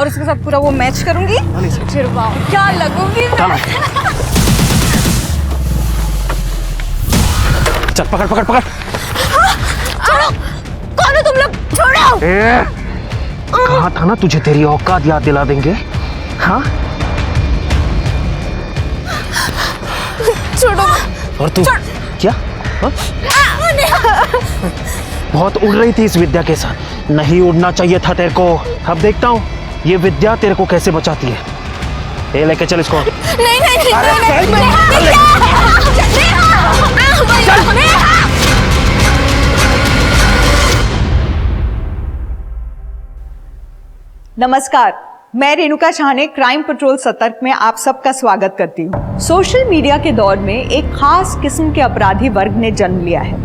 और उसके साथ पूरा वो मैच करूंगी, फिर वाह क्या लगूंगी मैं। चल पकड़ पकड़ पकड़। छोड़ो, कौन हो तुम लोग, छोड़ो। कहा था ना तुझे तेरी औकात याद दिला देंगे। हाँ छोड़ो। और तू क्या हा? बहुत उड़ रही थी इस विद्या के साथ, नहीं उड़ना चाहिए था तेरे को। अब देखता हूँ ये विद्या तेरे को कैसे बचाती है। ये लेके चल इसको। नहीं नहीं नहीं नमस्कार, मैं रेणुका शाहने क्राइम पेट्रोल सतर्क में आप सबका स्वागत करती हूँ। सोशल मीडिया के दौर में एक खास किस्म के अपराधी वर्ग ने जन्म लिया है,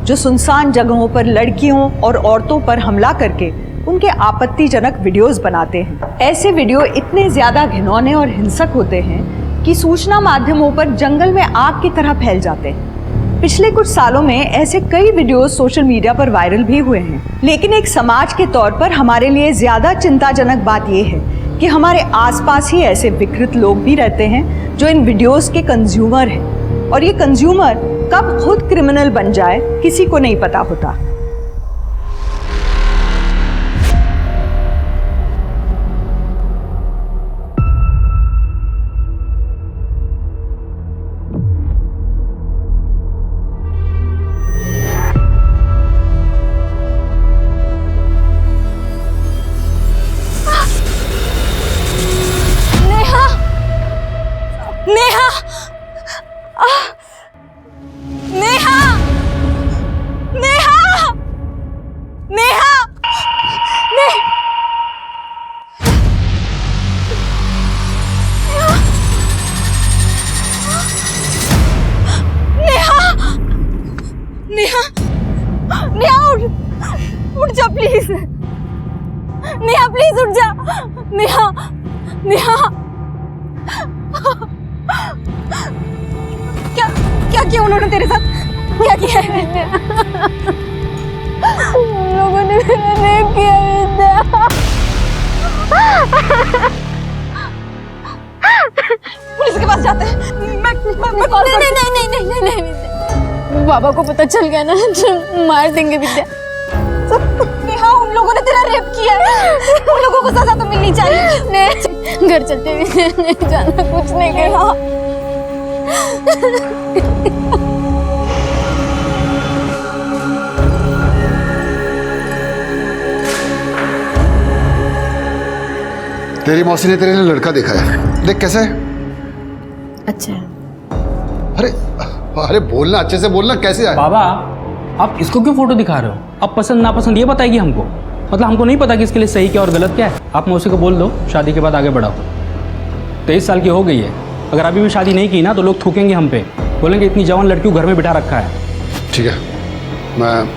जो सुनसान जगहों पर लड़कियों और औरतों पर हमला करके उनके आपत्तिजनक वीडियोस बनाते हैं। ऐसे वीडियो इतने ज्यादा घिनौने और हिंसक होते हैं कि सूचना माध्यमों पर जंगल में आग की तरह फैल जाते हैं। पिछले कुछ सालों में ऐसे कई वीडियोस सोशल मीडिया पर वायरल भी हुए हैं, लेकिन एक समाज के तौर पर हमारे लिए ज्यादा चिंताजनक बात यह है कि हमारे आसपास ही ऐसे विकृत लोग भी रहते हैं जो इन वीडियोस के कंज्यूमर हैं, और ये कंज्यूमर कब खुद क्रिमिनल बन जाए किसी को नहीं पता होता। नेहा, नेहा, नेहा, नेहा, नेहा, नेहा, नेहा उठ जा प्लीज। नेहा प्लीज उठ जा। नेहा, नेहा, क्या क्या किया उन्होंने तेरे साथ, क्या किया है? उन लोगों ने मेरा रेप किया विद्या। पुलिस के पास जाते हैं। मैं कॉल नहीं नहीं नहीं नहीं नहीं नहीं नहीं, बाबा को पता चल गया ना तो मार देंगे विद्या। नेहा, उन लोगों ने तेरा रेप किया है, उन लोगों को सजा तो मिलनी चाहिए। घर चलते विद्या, नहीं जाना, कुछ नहीं कहा। तेरी मौसी ने तेरे लिए लड़का देखा है, देख कैसा है। अच्छा। अरे अरे बोलना, अच्छे से बोलना, कैसे है? बाबा आप इसको क्यों फोटो दिखा रहे हो? अब पसंद नापसंद ये बताएगी हमको, मतलब हमको नहीं पता कि इसके लिए सही क्या और गलत क्या है। आप मौसी को बोल दो शादी के बाद आगे बढ़ाओ। 23 साल की हो गई है, अगर अभी भी शादी नहीं की ना तो लोग थूकेंगे हम पे, बोलेंगे इतनी जवान लड़की को घर में बिठा रखा है। ठीक है, मैं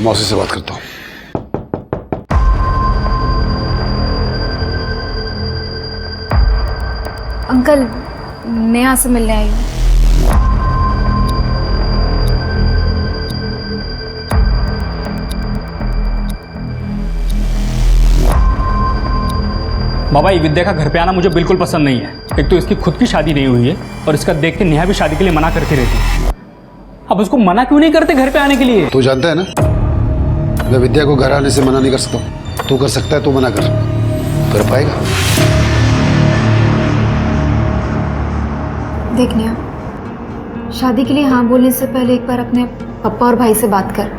मौसी से बात करता हूँ। अंकल, नेहा से मिलने आई हूँ। बाबा ये विद्या का घर पे आना मुझे बिल्कुल पसंद नहीं है। एक तो इसकी खुद की शादी नहीं हुई है और इसका देख के नेहा भी शादी के लिए मना करती रहती है। अब उसको मना क्यों नहीं करते घर पे आने के लिए? तू जानता है ना, मैं विद्या को घर आने से मना नहीं कर सकता। तू कर सकता है, तू मना कर पाएगा? देख नेहा, शादी के लिए हाँ बोलने से पहले एक बार अपने पापा और भाई से बात कर,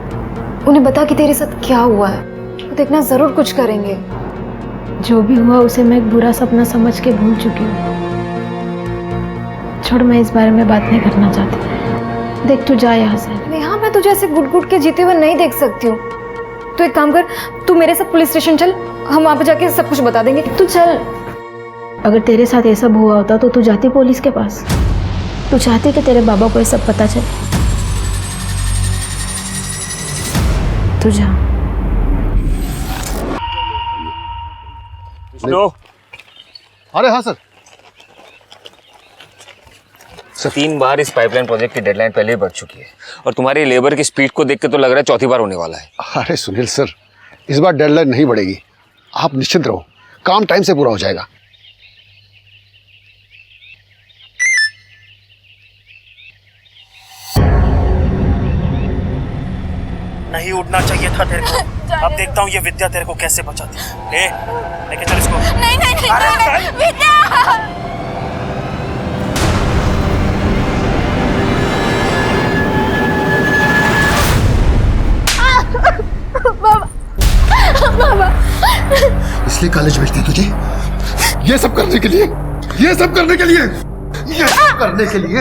उन्हें बता कि तेरे साथ क्या हुआ है। तो देखना जरूर कुछ करेंगे। जो भी हुआ उसे मैं एक बुरा सपना समझ के भूल चुकी हूँ। छोड़, मैं इस बारे में बात नहीं करना चाहती। देख तू जा यहाँ से। नेहा, मैं तुझे ऐसे घुट घुट के जीते हुए नहीं देख सकती हूँ। तो एक काम कर, तू मेरे साथ पुलिस स्टेशन चल, हम वहाँ पे जाके सब कुछ बता देंगे। तू चल। अगर तेरे साथ ये सब हुआ होता तो तू जाती पुलिस के पास? तू चाहती कि तेरे बाबा को ये सब पता चले? तू जा। अरे हाँ सर। 3 बार इस पाइपलाइन प्रोजेक्ट की डेडलाइन पहले ही बढ़ चुकी है और तुम्हारी लेबर की स्पीड को देख के तो लग रहा है चौथी बार होने वाला है। अरे सुनील सर, इस बार डेडलाइन नहीं बढ़ेगी, आप निश्चिंत रहो। काम टाइम से पूरा हो जाएगा। नहीं उड़ना चाहिए था तेरे को। अब देखता हूँ ये विद्या तेरे को कैसे बचाती है। लेके चल इसको। नहीं नहीं नहीं, नहीं विद्या। इसलिए कॉलेज भेजते तुझे, ये सब करने के लिए, ये सब करने के लिए, ये सब करने के लिए।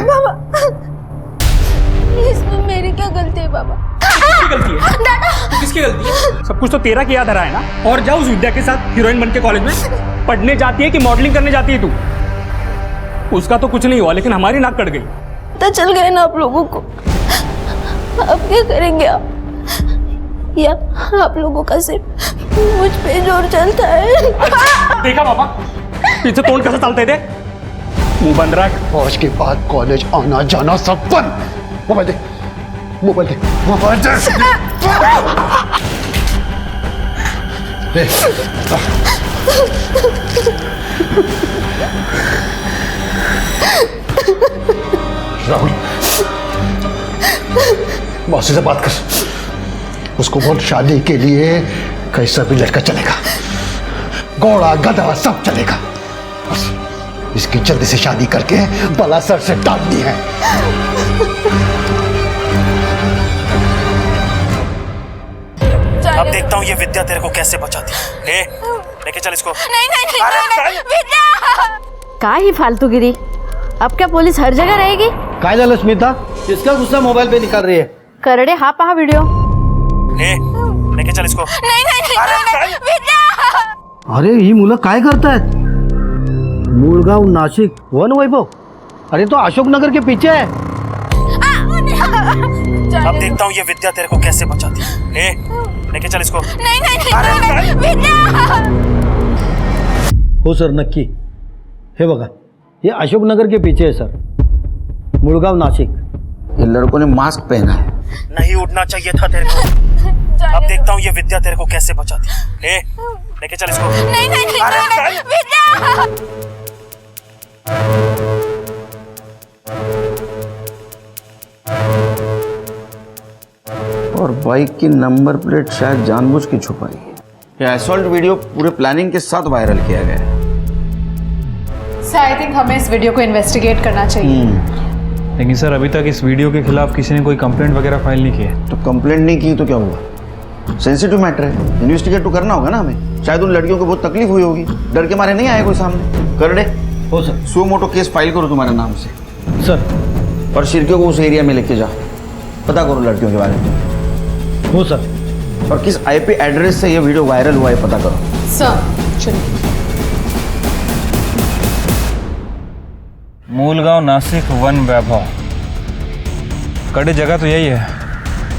इसमें मेरी क्या गलती है बाबा? किसकी गलती है? दादा किसकी गलती है? सब कुछ तो तेरा किया धरा है ना। और जाओ उस विद्या के साथ हीरोइन बन के कॉलेज में पढ़ने जाती है कि मॉडलिंग करने जाती है तू? उसका तो कुछ नहीं हुआ, लेकिन हमारी नाक कट गई। पता चल गए ना आप लोगों को, अब क्या करेंगे आप? या आप लोगों का सिर्फ मुझ पे जोर चलता है? देखा बाबा, पीछे तोड़ कैसे चलते थे, मुंह बंद रख। आज के बाद कॉलेज आना जाना सब बंद। मोबाइल दे, मोबाइल दे, मोबाइल दे। दे। राहुल, मौसी से बात कर, उसको बोल शादी के लिए कैसा भी लड़का चलेगा, घोड़ा गधा सब चलेगा, बस इसकी जल्दी से शादी करके बला सर से टालनी है। अब देखता हूँ ये विद्या तेरे को कैसे बचाती है। लेके चल इसको। नहीं नहीं नहीं, विद्या। का ही फालतूगिरी। अब क्या पुलिस हर जगह रहेगी? काय झालं स्मिता, किसका गुस्सा मोबाइल पे निकाल रही है? करडे हा पहा व्हिडिओ। लेके चल इसको। नहीं नहीं नहीं, विद्या। अरे ही मुलं काय करतायत? मूळगाव नाशिक वन वैभव, अरे तो अशोकनगर के पीछे है। अब देखता हूँ ये विद्या तेरे को कैसे बचाती है। लेके चल इसको। नहीं नहीं नहीं, विद्या। हो सर, नक्की। हे बघा, ये अशोकनगर के पीछे है सर, मूळगाव नाशिक। ये लड़कों ने मास्क पहना है। नहीं उड़ना चाहिए था तेरे को। अब देखता हूँ ये विद्या तेरे को कैसे बचाती है। लेके चल इसको। नहीं नहीं नहीं, विद्या। और बाइक की नंबर प्लेट शायद जानबूझ के छुपाई है। ये असॉल्ट वीडियो पूरे प्लानिंग के साथ वायरल किया गया है। आई थिंक हमें इस वीडियो को इन्वेस्टिगेट करना चाहिए। लेकिन सर अभी तक इस वीडियो के खिलाफ किसी ने कोई कंप्लेंट वगैरह फाइल नहीं की है। तो कंप्लेंट नहीं की तो क्या हुआ? सेंसिटिव मैटर है, इन्वेस्टिगेट तो करना होगा ना हमें। शायद उन लड़कियों को बहुत तकलीफ हुई होगी, डर के मारे नहीं आए कोई सामने। कर दे। हो सर। सो मोटो केस फाइल करो तुम्हारे नाम से सर। और शिरकियों को उस एरिया में लेके जाओ, पता करो लड़कियों के बारे में। हो सर। और किस आईपी एड्रेस से ये वीडियो वायरल हुआ है पता करो। सर चलिए। मूलगांव नासिक वन वैभव, कड़े जगह तो यही है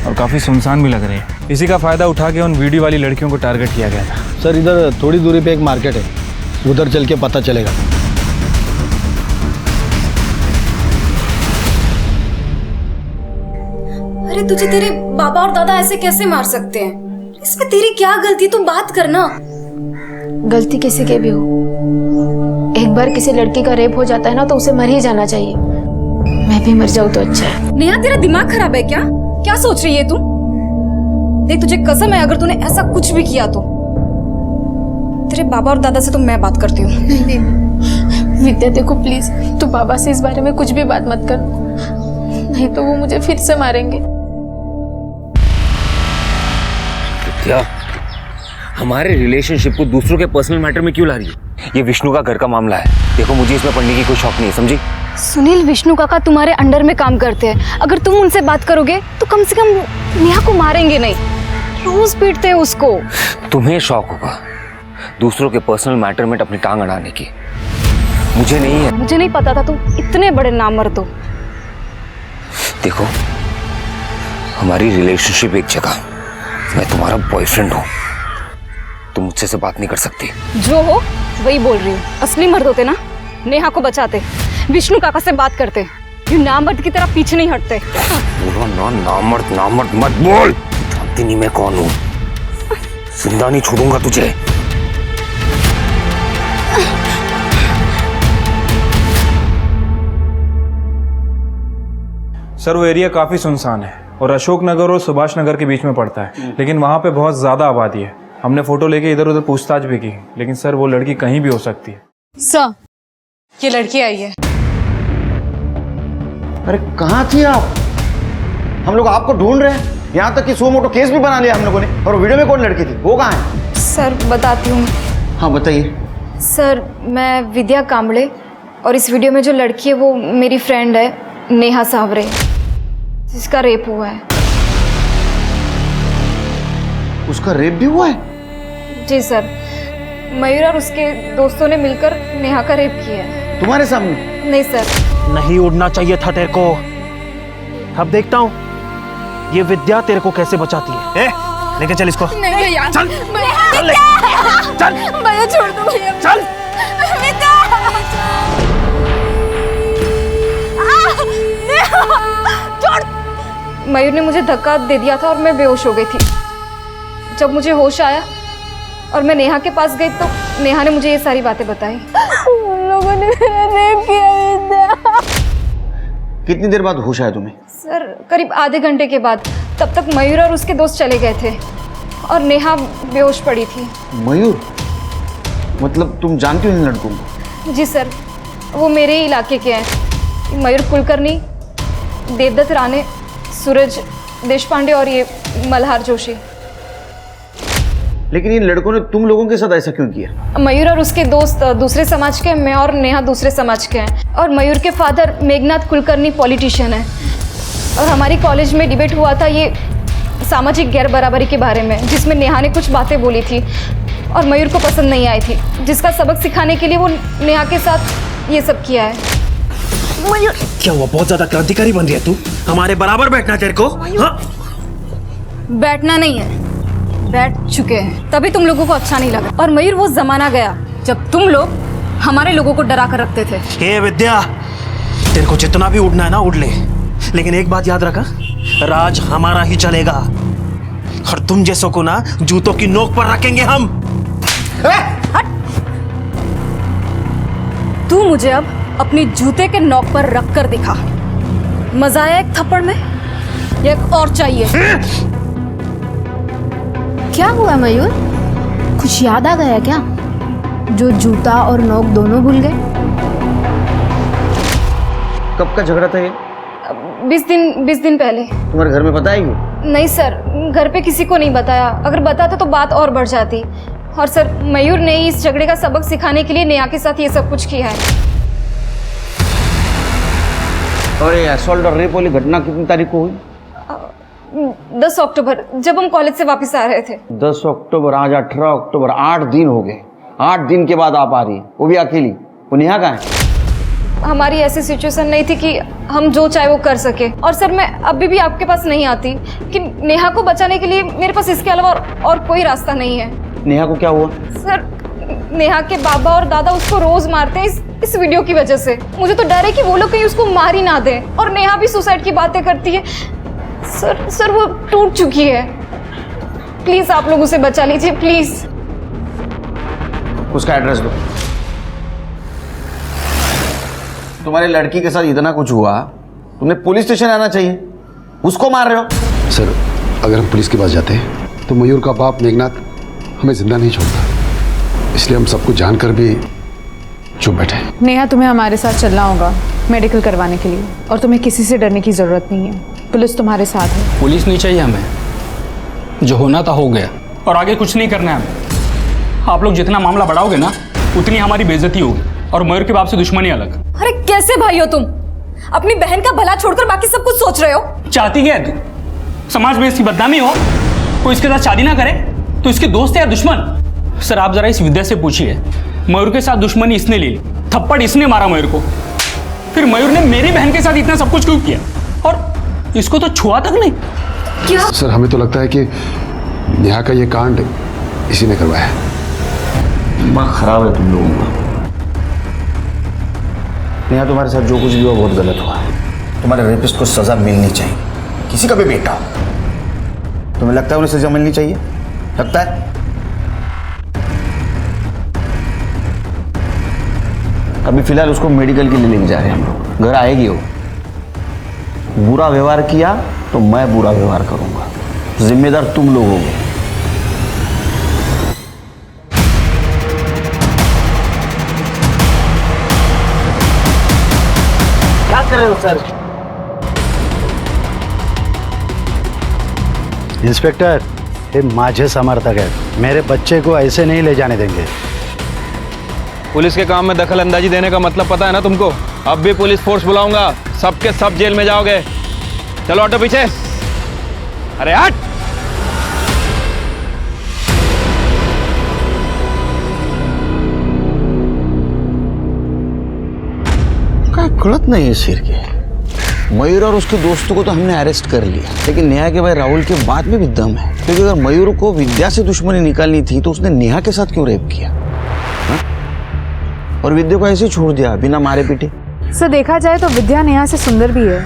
और काफ़ी सुनसान भी लग रही है। इसी का फ़ायदा उठा के उन वीडियो वाली लड़कियों को टारगेट किया गया था। सर इधर थोड़ी दूरी पे एक मार्केट है, उधर चल के पता चलेगा। अरे तुझे तेरे बाबा और दादा ऐसे कैसे मार सकते हैं? इसमें तेरी क्या गलती, तू बात करना। गलती किसी के भी हो, एक बार किसी लड़की का रेप हो जाता है ना तो उसे मर ही जाना चाहिए। मैं भी मर जाऊं तो अच्छा है। नेहा तेरा दिमाग खराब है क्या? क्या सोच रही है तू? देख तुझे कसम है, अगर तूने ऐसा कुछ भी किया तो तेरे बाबा और दादा से तो मैं बात करती हूँ। नहीं विद्या देखो प्लीज, तू बाबा से इस बारे में कुछ भी बात मत कर, नहीं तो वो मुझे फिर से मारेंगे। विद्या, हमारे रिलेशनशिप को दूसरों के पर्सनल मैटर में क्यों ला रही है? ये विष्णु का घर का मामला है। देखो मुझे इसमें पढ़ने की कोई शौक नहीं है, समझी? सुनील, विष्णु काका तुम्हारे अंडर में काम करते हैं। अगर तुम उनसे बात करोगे तो कम से कम नेहा को मारेंगे नहीं, रोज पीटते हैं उसको। तुम्हें शौक होगा दूसरों के पर्सनल मैटर में अपनी टांग अड़ाने की, मुझे नहीं है। मुझे नहीं पता था तुम इतने बड़े नामर्द हो। देखो हमारी रिलेशनशिप एक जगह, मैं तुम्हारा बॉयफ्रेंड हूँ, तुम मुझसे से बात नहीं कर सकती। जो हो वही बोल रही हूँ। असली मर्द होते ना नेहा को बचाते, विष्णु काका से बात करते, ये नामर्द की तरह पीछे नहीं हटते। बोलो ना, नामर्द नामर्द मत बोल, जानती नहीं मैं कौन हूँ, जिंदा नहीं छोड़ूंगा तुझे। सर वो एरिया काफ़ी सुनसान है और अशोक नगर और सुभाष नगर के बीच में पड़ता है, लेकिन वहाँ पे बहुत ज़्यादा आबादी है। हमने फ़ोटो लेके इधर उधर पूछताछ भी की, लेकिन सर वो लड़की कहीं भी हो सकती है। सर ये लड़की आई है। अरे कहाँ थी आप? हम लोग आपको ढूंढ रहे हैं, यहाँ तक कि सो मोटो केस भी बना लिया हम लोगों ने। और वीडियो में कौन लड़की थी, वो कहाँ है? सर बताती हूँ। हाँ बताइए। सर मैं विद्या कांबड़े, और इस वीडियो में जो लड़की है वो मेरी फ्रेंड है नेहा सावरे, जिसका रेप हुआ है। उसका रेप भी हुआ है? जी सर, मयूर और उसके दोस्तों ने मिलकर नेहा का रेप किया है। तुम्हारे सामने? नहीं सर। नहीं उड़ना चाहिए था तेरे को। अब देखता हूँ ये विद्या तेरे को कैसे बचाती है। लेके चल इसको। नहीं भैया, चल चल चल भैया, छोड़ दो भैया। चल। मयूर ने मुझे धक्का दे दिया था और मैं बेहोश हो गई थी। जब मुझे होश आया और मैं नेहा के पास गई तो नेहा ने मुझे ये सारी बातें बताई। उन लोगों ने मेरा रेप किया। कितनी देर बाद होश आया तुम्हें? सर करीब आधे घंटे के बाद। तब तक मयूर और उसके दोस्त चले गए थे और नेहा बेहोश पड़ी थी। मयूर? मतलब तुम जानती हो इन लड़कों को? जी सर, वो मेरे ही इलाके के हैं। मयूर कुलकर्णी, देवदत्त राणे, सूरज देशपांडे और ये मल्हार जोशी। लेकिन इन लड़कों ने तुम लोगों के साथ ऐसा क्यों किया? मयूर और उसके दोस्त दूसरे समाज के हैं, मैं और नेहा दूसरे समाज के हैं। और मयूर के फादर मेघनाथ कुलकर्णी पॉलिटिशियन है। और हमारी कॉलेज में डिबेट हुआ था ये सामाजिक गैर बराबरी के बारे में, जिसमें नेहा ने कुछ बातें बोली थी और मयूर को पसंद नहीं आई थी, जिसका सबक सिखाने के लिए वो नेहा के साथ ये सब किया है। मयूर क्या हुआ? बहुत ज्यादा क्रांतिकारी बन रही है तू। हमारे बराबर बैठना तेरे को। हाँ? बैठना नहीं है, बैठ चुके हैं, तभी तुम लोगों को अच्छा नहीं लगा। और मयूर वो जमाना गया जब तुम लोग हमारे लोगों को डरा कर रखते थे। हे विद्या, तेरे को जितना भी उड़ना है ना उड़ ले, लेकिन एक बात याद रखा, राज हमारा ही चलेगा और तुम जैसों को ना जूतों की नोक पर रखेंगे हम। तू मुझे अब अपनी जूते के नोक पर रख कर दिखा। मजा आया एक थप्पड़ में या एक और चाहिए? क्या हुआ मयूर, कुछ याद आ गया क्या? जो जूता और नोक दोनों भूल गए? कब का झगड़ा था ये? 20 दिन पहले। तुम्हारे घर में पता है ये? नहीं सर, घर पे किसी को नहीं बताया। अगर बताता तो बात और बढ़ जाती। और सर मयूर ने इस झगड़े का सबक सिखाने के लिए नेहा के साथ ये सब कुछ किया है। और ये असॉल्ट और रेप वाली घटना कितनी तारीख को हुई? 10 अक्टूबर, जब हम कॉलेज से वापस आ रहे थे। 10 अक्टूबर, आज 18 अक्टूबर, 8 दिन हो गए। 8 दिन के बाद आप आ रही है, वो भी अकेली। वो नेहा कहाँ है? हमारी ऐसी सिचुएशन नहीं थी कि हम जो चाहे वो कर सके। और सर मैं अभी भी आपके पास नहीं आती कि नेहा को बचाने के लिए मेरे पास इसके अलावा और कोई रास्ता नहीं है। नेहा को क्या हुआ? सर नेहा के बाबा और दादा उसको रोज मारते हैं इस वीडियो की वजह से। मुझे तो डर है कि वो लोग कहीं उसको मार ही ना दें। और नेहा भी सुसाइड की बातें करती है। सर वो टूट चुकी है। प्लीज आप लोग उसे बचा लीजिए, प्लीज। उसका एड्रेस दो। तुम्हारी लड़की के साथ इतना कुछ हुआ, तुमने पुलिस स्टेशन आना चाहिए। उसको मार रहे हो। सर अगर हम पुलिस के पास जाते हैं तो मयूर का बाप मेघनाथ हमें जिंदा नहीं छोड़ता, इसलिए हम सब कुछ जानकर भी चुप बैठे। नेहा तुम्हें हमारे साथ चलना होगा मेडिकल करवाने के लिए, और तुम्हें किसी से डरने की जरूरत नहीं है। पुलिस तुम्हारे साथ है। पुलिस नहीं चाहिए हमें, जो होना था हो गया और आगे कुछ नहीं करना है हमें। आप लोग जितना मामला बढ़ाओगे ना उतनी हमारी बेइज्जती होगी और मयूर के बाप से दुश्मनी अलग। अरे कैसे भाई हो तुम? अपनी बहन का भला छोड़कर बाकी सब कुछ सोच रहे हो। चाहती क्या है तू? समाज में इसकी बदनामी हो, कोई इसके साथ शादी ना करे तो इसके दोस्त है या दुश्मन? सर आप जरा इस विद्या से पूछिए, मयूर के साथ दुश्मनी इसने ली, थप्पड़ इसने मारा मयूर को, फिर मयूर ने मेरी बहन के साथ इतना सब कुछ क्यों किया और इसको तो छुआ तक नहीं। क्या? सर हमें तो लगता है कि नेहा का ये कांड इसी ने करवाया है। दिमाग खराब है तुम लोगों का। नेहा तुम्हारे साथ जो कुछ भी हुआ बहुत गलत हुआ। तुम्हारे रेपिस्ट को सजा मिलनी चाहिए, किसी का भी बेटा। तुम्हें लगता है उन्हें सजा मिलनी चाहिए? लगता है? अभी फिलहाल उसको मेडिकल के लिए लेके जा रहे हैं हम लोग। घर आएगी वो। बुरा व्यवहार किया तो मैं बुरा व्यवहार करूंगा, जिम्मेदार तुम लोग होगे। क्या कर रहे हो सर? इंस्पेक्टर, ये माझे समर्थक है, मेरे बच्चे को ऐसे नहीं ले जाने देंगे। पुलिस के काम में दखल अंदाजी देने का मतलब पता है ना तुमको? अब भी पुलिस फोर्स बुलाऊंगा, सबके सब जेल में जाओगे। चलो ऑटो पीछे। अरे हट। क्या गलत नहीं है सिर के। मयूर और उसके दोस्तों को तो हमने अरेस्ट कर लिया, लेकिन नेहा के भाई राहुल के बाद में भी दम है। क्योंकि अगर मयूर को विद्या से दुश्मनी निकालनी थी तो उसने नेहा के साथ क्यों रेप किया हा? और विद्या को ऐसे छोड़ दिया बिना मारे पीटे। सर देखा जाए तो विद्या नेहा से सुंदर भी है।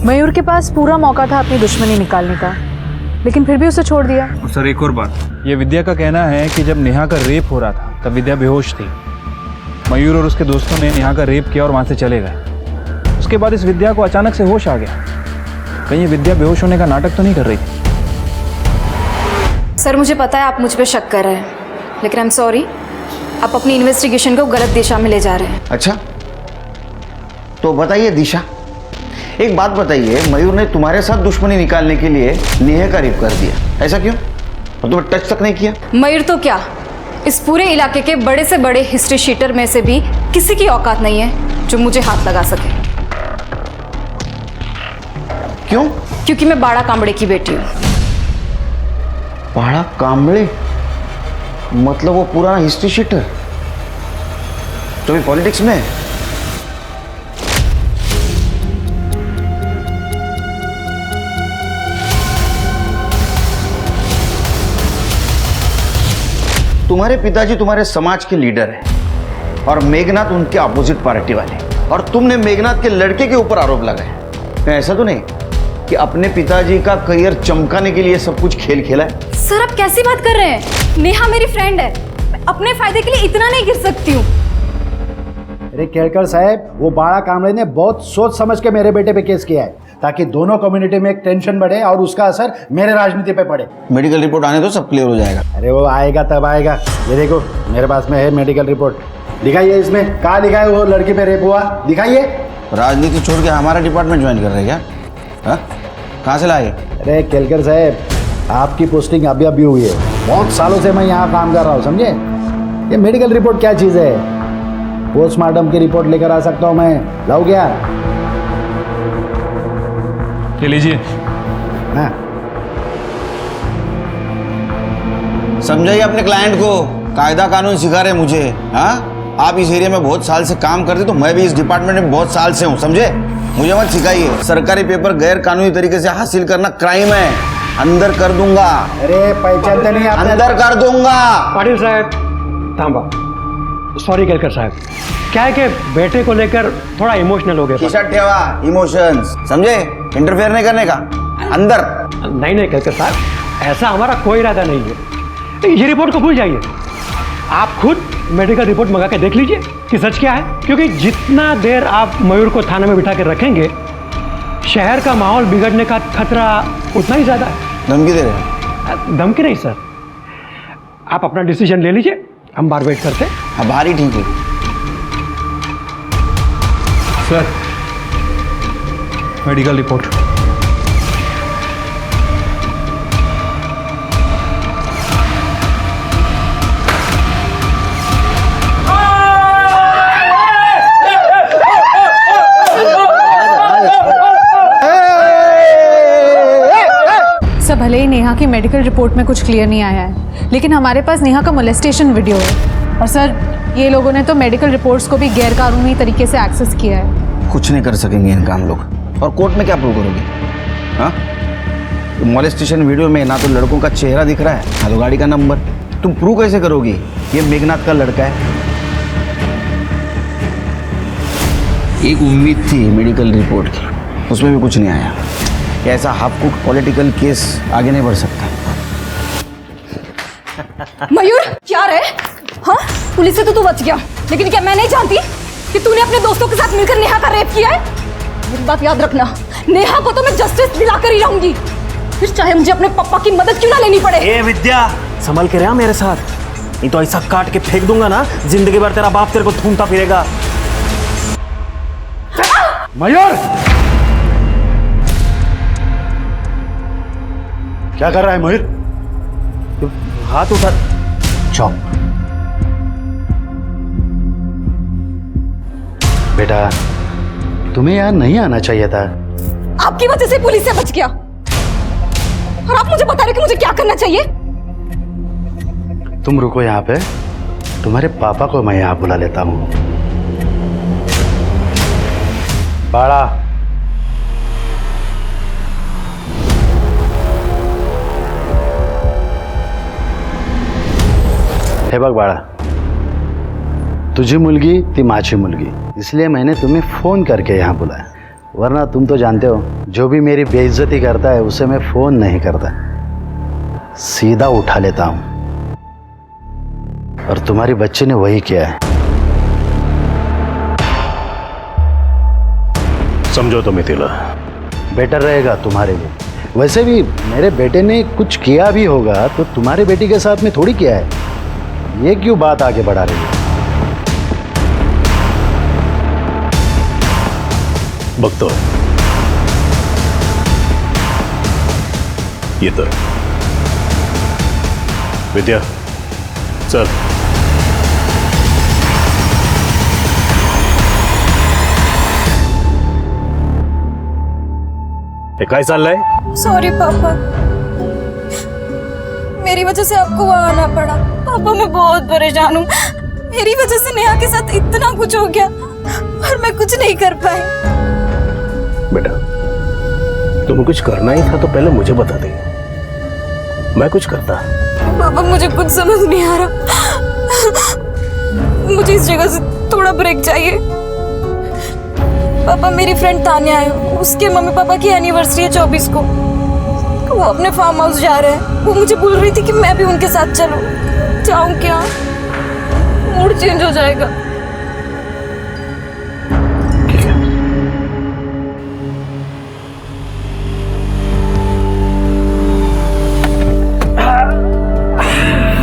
मयूर के पास पूरा मौका था अपनी दुश्मनी निकालने का, लेकिन फिर भी उसे छोड़ दिया। सर एक और बात, ये विद्या का कहना है कि जब नेहा का रेप हो रहा था तब विद्या बेहोश थी। मयूर और उसके दोस्तों ने नेहा का रेप किया और वहां से चले गए। उसके बाद इस विद्या को अचानक से होश आ गया। कहीं ये विद्या बेहोश होने का नाटक तो नहीं कर रही थी? सर मुझे पता है आप मुझ पे शक कर रहे हैं, लेकिन आई एम सॉरी, आप अपनी इन्वेस्टिगेशन को गलत दिशा में ले जा रहे हैं। अच्छा तो बताइए दिशा, एक बात बताइए, मयूर ने तुम्हारे साथ दुश्मनी निकालने के लिए नेहा का रेप कर दिया, ऐसा क्यों? और तुम्हें टच तक नहीं किया? मयूर तो क्या, इस पूरे इलाके के बड़े से बड़े हिस्ट्री शीटर में से भी किसी की औकात नहीं है जो मुझे हाथ लगा सके। क्यों? क्योंकि मैं बाड़ा कांबड़े की बेटी हूँ। बाड़ा कांबड़े मतलब वो पुराना हिस्ट्री शीटर जो भी पॉलिटिक्स में है? तुम्हारे पिताजी तुम्हारे समाज के लीडर हैं और मेघनाथ उनके अपोजिट पार्टी वाले, और तुमने मेघनाथ के लड़के के ऊपर आरोप लगाए। ऐसा तो नहीं कि अपने पिताजी का करियर चमकाने के लिए सब कुछ खेल खेला है? सर आप कैसी बात कर रहे हैं? नेहा मेरी फ्रेंड है, मैं अपने फायदे के लिए इतना नहीं गिर सकती हूँ। अरे केलकर साहब, वो बाड़ा कामड़े ने बहुत सोच समझ के मेरे बेटे पे केस किया है ताकि दोनों कम्युनिटी में एक टेंशन बढ़े और उसका असर मेरे राजनीति पे पड़े। मेडिकल रिपोर्ट आने दो, सब क्लियर हो जाएगा। अरे वो आएगा तब आएगा। ये देखो मेरे पास में है मेडिकल रिपोर्ट, दिखाइए। इसमें कहाँ लिखा है वो लड़की पे रेप हुआ, दिखाइए। राजनीति छोड़ के हमारा डिपार्टमेंट ज्वाइन कर रहे क्या? कहाँ से लाए? अरे केलकर साहब, आपकी पोस्टिंग अभी अभी हुई है, बहुत सालों से मैं यहाँ काम कर रहा हूँ, समझे? ये मेडिकल रिपोर्ट क्या चीज़ है? पोस्टमार्टम की रिपोर्ट लेकर आ सकता हूँ मैं, लाओ क्या? ये लीजिए। हाँ समझाइए अपने क्लाइंट को, कायदा कानून सिखा रहे मुझे। हाँ, आप इस एरिया में बहुत साल से काम करते, तो मैं भी इस डिपार्टमेंट में बहुत साल से हूँ, समझे? मुझे मत सिखाइए। सरकारी पेपर गैर कानूनी तरीके से हासिल करना क्राइम है, अंदर कर दूंगा। अरे पहचानते नहीं आप? अंदर कर दूंगा। पाटिल साहब थांबा, सॉरी केलकर साहब, क्या है कि बेटे को लेकर थोड़ा इमोशनल हो गए। खिसट ठेवा इमोशंस, समझे? इंटरफेयर नहीं करने का, अंदर। नहीं केलकर साहब, ऐसा हमारा कोई इरादा नहीं है। ये रिपोर्ट को भूल जाइए, आप खुद मेडिकल रिपोर्ट मंगा के देख लीजिए कि सच क्या है। क्योंकि जितना देर आप मयूर को थाने में बिठा कर रखेंगे, शहर का माहौल बिगड़ने का खतरा उतना ही ज्यादा है। धमकी दे रहे हैं? धमकी नहीं सर, आप अपना डिसीजन ले लीजिए, हम बाहर वेट करते हैं। हाँ बाहर ही ठीक है सर। Medical report. सर भले ही नेहा की मेडिकल रिपोर्ट में कुछ क्लियर नहीं आया है, लेकिन हमारे पास नेहा का मोलेस्टेशन वीडियो है। और सर ये लोगों ने तो मेडिकल रिपोर्ट्स को भी गैरकानूनी तरीके से एक्सेस किया है। कुछ नहीं कर सकेंगे इनका हम लोग। और कोर्ट में क्या प्रूव करोगे? हाँ, मोलेस्टेशन वीडियो में ना तो लड़कों का चेहरा दिख रहा है ना तो गाड़ी का नंबर। तुम प्रूव कैसे करोगी ये मेघनाथ का लड़का है? एक उम्मीद थी मेडिकल रिपोर्ट की, उसमें भी कुछ नहीं आया। ऐसा हाफ कुक पॉलिटिकल केस आगे नहीं बढ़ सकता। मयूर क्या रे? हाँ, पुलिस से तो तू बच गया, लेकिन क्या मैं नहीं जानती कि कि तूने अपने दोस्तों के साथ मिलकर नेहा का रेप किया है? मेरी बात याद रखना, नेहा को तो मैं जस्टिस दिलाकर ही रहूंगी, फिर चाहे मुझे अपने पापा की मदद क्यों ना लेनी पड़े। ए विद्या, संभल के रहा मेरे साथ, नहीं तो ऐसा काट के फेंक दूंगा ना, जिंदगी भर तेरा बाप तेरे को ढूंढता फिरेगा। मयूर, क्या कर रहा है मयूर? हाथ उठा। चौप। बेटा, तुम्हें यहाँ नहीं आना चाहिए था। आपकी वजह से पुलिस से बच गया, और आप मुझे बता रहे कि मुझे क्या करना चाहिए? तुम रुको यहाँ पे, तुम्हारे पापा को मैं यहाँ बुला लेता हूँ। बाड़ा, हे बघ बाळा, तुझी मुलगी ती माझी मुलगी, इसलिए मैंने तुम्हें फोन करके यहाँ बुलाया, वरना तुम तो जानते हो जो भी मेरी बेइज्जती करता है उसे मैं फोन नहीं करता, सीधा उठा लेता हूँ, और तुम्हारी बच्ची ने वही किया है। समझो तो मिथिला, बेटर रहेगा तुम्हारे लिए। वैसे भी मेरे बेटे ने कुछ किया भी होगा तो तुम्हारे बेटी के साथ में थोड़ी किया है, ये क्यों बात आगे बढ़ा रही है? बघतोय येतोय। विद्या चल। हे काय चाललंय? सॉरी पापा, मेरी वजह से आपको वहां आना पड़ा। पापा मैं बहुत परेशान हूँ, मेरी वजह से नेहा के साथ इतना कुछ हो गया और मैं कुछ नहीं कर पाई। बेटा, तुम्हें कुछ करना ही था तो पहले मुझे बता दे, मैं कुछ करता। पापा मुझे कुछ समझ नहीं आ रहा, मुझे इस जगह से थोड़ा ब्रेक चाहिए। पापा मेरी फ्रेंड तान्या है, उसके मम्मी पापा की एनिवर्सरी है 24 को, वो अपने फार्म हाउस जा रहे हैं। वो मुझे बोल रही थी कि मैं भी उनके साथ चलूं, जाऊं क्या? मूड चेंज हो जाएगा।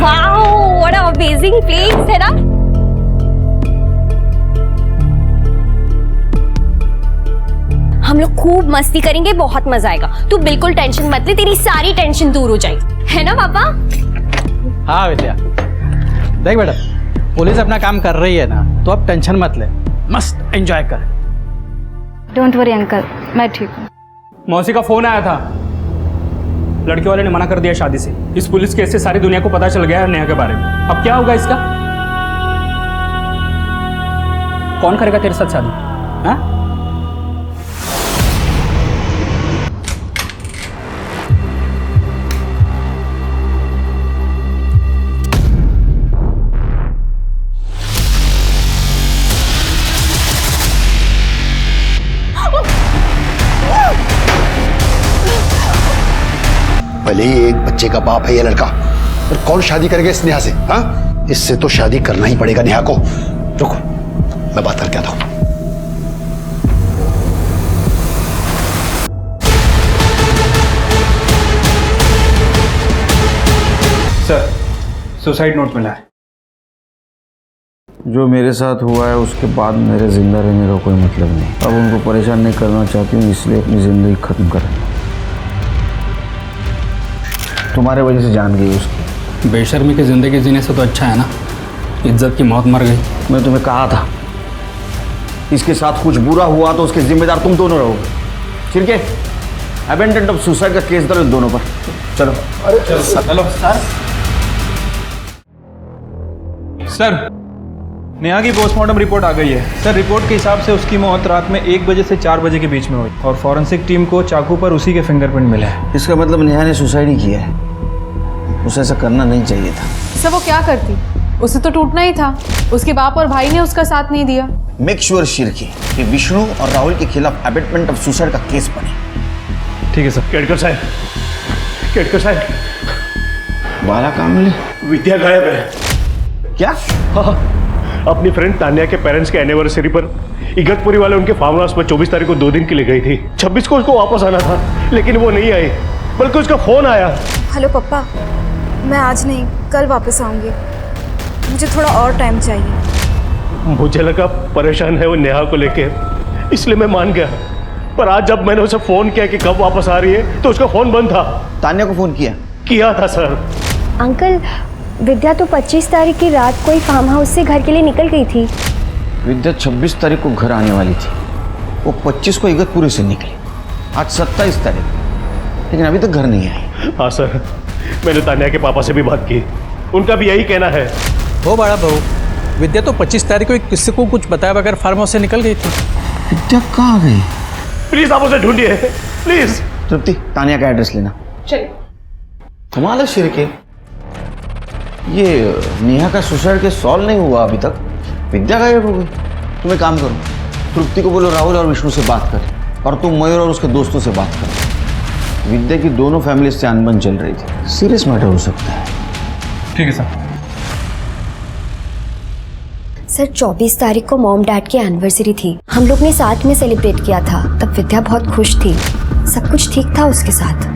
Wow, what a amazing place है ना। हम लोग खूब मस्ती करेंगे, बहुत मजा आएगा। तू बिल्कुल टेंशन मत ले, तेरी सारी टेंशन दूर हो जाएगी, है ना पापा? हाँ विद्या, देख बेटा, पुलिस अपना काम कर रही है ना, तो अब टेंशन मत ले, मस्त एंजॉय कर। डोंट वरी अंकल, मैं ठीक हूँ। मौसी का फोन आया था, लड़के वाले ने मना कर दिया शादी से। इस पुलिस केस से सारी दुनिया को पता चल गया है नेहा के बारे में। अब क्या होगा इसका? कौन करेगा तेरे साथ शादी? हाँ? भले ही एक बच्चे का बाप है ये लड़का, पर कौन शादी करेगा इस नेहा से? हाँ, इससे तो शादी करना ही पड़ेगा नेहा को। रुको, मैं बात करके आता हूं। सर, सुसाइड नोट मिला है। जो मेरे साथ हुआ है उसके बाद मेरे जिंदा रहने का कोई मतलब नहीं। अब उनको परेशान नहीं करना चाहती हूँ, इसलिए अपनी जिंदगी खत्म कर रही हूँ। तुम्हारे वजह से जान गई उसकी। बेशर्मी की जिंदगी जीने से तो अच्छा है ना, इज्जत की मौत मर गई। मैं तुम्हें कहा था, इसके साथ कुछ बुरा हुआ तो उसके जिम्मेदार तुम दोनों रहोगे। ठीक है, अबेंडेंट ऑफ सुसाइड का केस दर्ज दोनों पर। चलो। चलो सर। सर, नेहा की पोस्टमार्टम रिपोर्ट आ गई है। सर, रिपोर्ट के हिसाब से उसकी मौत रात में 1 बजे से 4 बजे के बीच में हुई, और फॉरेंसिक टीम को चाकू पर उसी के फिंगरप्रिंट मिले हैं। इसका मतलब नेहा ने सुसाइड ही किया है। उसे ऐसा करना नहीं चाहिए था। सर वो क्या करती, उसे तो टूटना ही था। उसके बाप और भाई ने उसका साथ नहीं दिया। मेक श्योर शिरकी कि विष्णु और राहुल के खिलाफ अबेटमेंट ऑफ सुसाइड का केस बने। ठीक है सर। केडकर साहब, केडकर साहब, बाला काम मिले। विद्या गायब है। क्या? अपनी फ्रेंड तान्या के पेरेंट्स के एनिवर्सरी पर इगतपुरी वाले उनके फार्म हाउस पर 24 तारीख को 2 दिन के लिए गई थी। 26 को उसको वापस आना था, लेकिन वो नहीं आई, बल्कि उसका फोन आया। हेलो पप्पा, मैं आज नहीं कल वापस आऊंगी, मुझे थोड़ा और टाइम चाहिए। मुझे लगा परेशान है वो नेहा को लेके, इसलिए मैं मान गया। पर आज जब मैंने उसे फोन किया कि कब वापस आ रही है, तो उसका फोन बंद था। तान्या को फोन किया था सर। अंकल, विद्या तो 25 तारीख की रात को ही फार्म हाउस से घर के लिए निकल गई थी। विद्या 26 तारीख को घर आने वाली थी, वो 25 को इगतपुरी से निकली। आज 27 तारीख, लेकिन अभी तक घर नहीं आई। हाँ सर, मैंने तान्या के पापा से भी बात की, उनका भी यही कहना है। हो बड़ा बहू, विद्या तो 25 तारीख को किसी को कुछ बताया बगैर फार्म हाउस से निकल गई थी। विद्या कहाँ गई? प्लीज आप उसे ढूंढिए, प्लीज। तृप्ति, तान्या का एड्रेस लेना। चलिए। कमाल है शिर के, ये नेहा का सुसाइड केस सॉल्व नहीं हुआ अभी तक, विद्या गायब हो गई। तुम एक काम करो, तृप्ति को बोलो राहुल और विष्णु से बात कर, और तुम मयूर और उसके दोस्तों से बात कर। विद्या की दोनों फैमिली से अनबन चल रही थी, सीरियस मैटर हो सकता है। ठीक है सर। सर 24 तारीख को मॉम डैड की एनिवर्सरी थी, हम लोग ने साथ में सेलिब्रेट किया था। तब विद्या बहुत खुश थी, सब कुछ ठीक था उसके साथ।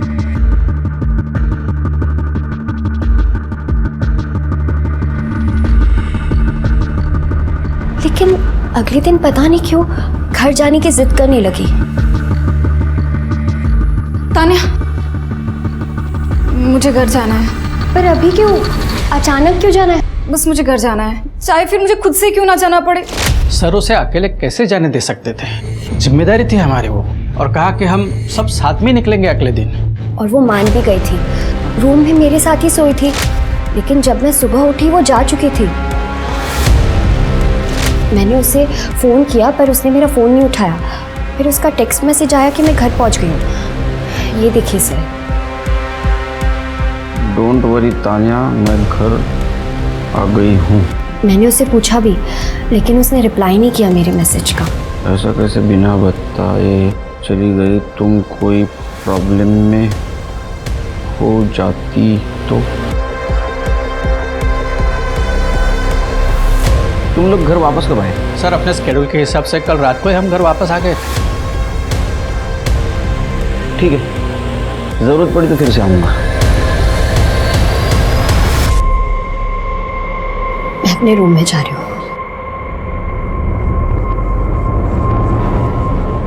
लेकिन अगले दिन पता नहीं क्यों घर जाने की जिद करने लगी। तान्या, मुझे घर जाना है। पर अभी क्यों? अचानक क्यों जाना है? बस मुझे घर जाना है, चाहे फिर मुझे खुद से क्यों ना जाना पड़े। सर उसे अकेले कैसे जाने दे सकते थे? जिम्मेदारी थी हमारी वो, और कहा कि हम सब साथ में निकलेंगे अगले दिन। और वो मान भी गई थी, रूम में मेरे साथ ही सोई थी। लेकिन जब मैं सुबह उठी वो जा चुकी थी। मैंने उसे फ़ोन किया पर उसने मेरा फ़ोन नहीं उठाया। फिर उसका टेक्स्ट मैसेज आया कि मैं घर पहुंच गई हूँ। ये देखिए सर। डोंट वरी तान्या, मैं घर आ गई हूँ। मैंने उससे पूछा भी, लेकिन उसने रिप्लाई नहीं किया मेरे मैसेज का। ऐसा कैसे बिना बताए चली गई? तुम कोई प्रॉब्लम में हो जाती तो? तुम लोग घर वापस कब आए? सर अपने स्केड्यूल के हिसाब से कल रात को ही हम घर वापस आ गए। ठीक है, जरूरत पड़ी तो फिर से आऊंगा। मैं अपने रूम में जा रही हूँ।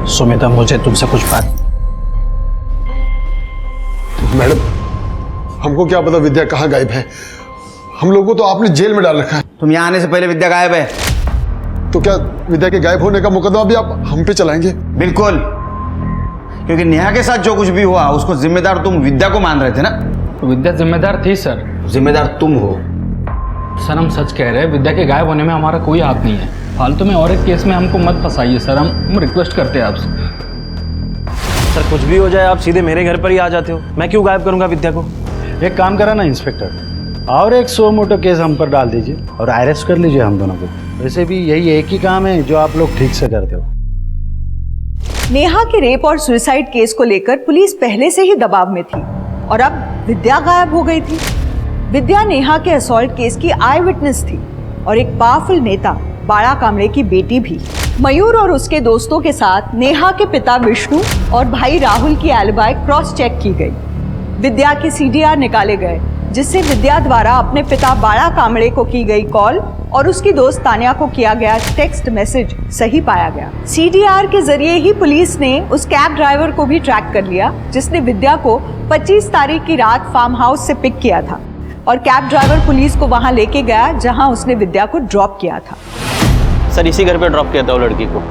सुमिता, मुझे तुमसे कुछ बात। मैडम, हमको क्या पता विद्या कहाँ गायब है? हम लोगों को तो आपने जेल में डाल रखा है। तुम यहाँ आने से पहले विद्या गायब है। तो क्या विद्या के गायब होने का मुकदमा भी आप हम पे चलाएंगे? बिल्कुल, क्योंकि नेहा के साथ जो कुछ भी हुआ उसको जिम्मेदार तुम विद्या को मान रहे थे ना? विद्या जिम्मेदार थी सर। जिम्मेदार तुम हो। सर हम सच कह रहे हैं, विद्या के गायब होने में हमारा कोई हाथ नहीं है। फालतू में और एक केस में हमको मत फंसाइए सर, हम रिक्वेस्ट करते हैं आपसे। सर कुछ भी हो जाए आप सीधे मेरे घर पर ही आ जाते हो, मैं क्यों गायब करूंगा विद्या को? एक काम करा ना इंस्पेक्टर, और एक 100 मोटो केस हम पर डाल दीजिए और अरेस्ट कर लीजिए हम दोनों को। वैसे भी यही एक ही काम है जो आप लोग ठीक से करते हो। नेहा के रेप और सुसाइड केस को लेकर पुलिस पहले से ही दबाव में थी और अब विद्या गायब हो गई थी। विद्या नेहा के असॉल्ट केस की आई विटनेस थी और एक पावरफुल नेता बाड़ा कामड़े की बेटी भी। मयूर और उसके दोस्तों के साथ नेहा के पिता विष्णु और भाई राहुल की एलिबाई क्रॉस चेक की गई। विद्या के सीडीआर निकाले गए, जिससे विद्या द्वारा अपने पिता बाड़ा कामड़े को की गई कॉल और उसकी दोस्त तान्या को किया गया टेक्स्ट मैसेज सही पाया गया। सीडीआर के जरिए ही पुलिस ने उस कैब ड्राइवर को भी ट्रैक कर लिया जिसने विद्या को 25 तारीख की रात फार्म हाउस से पिक किया था और कैब ड्राइवर पुलिस को वहां लेके गया जहां उसने विद्या को ड्रॉप किया था। सर इसी घर पे ड्रॉप किया था वो लड़की को।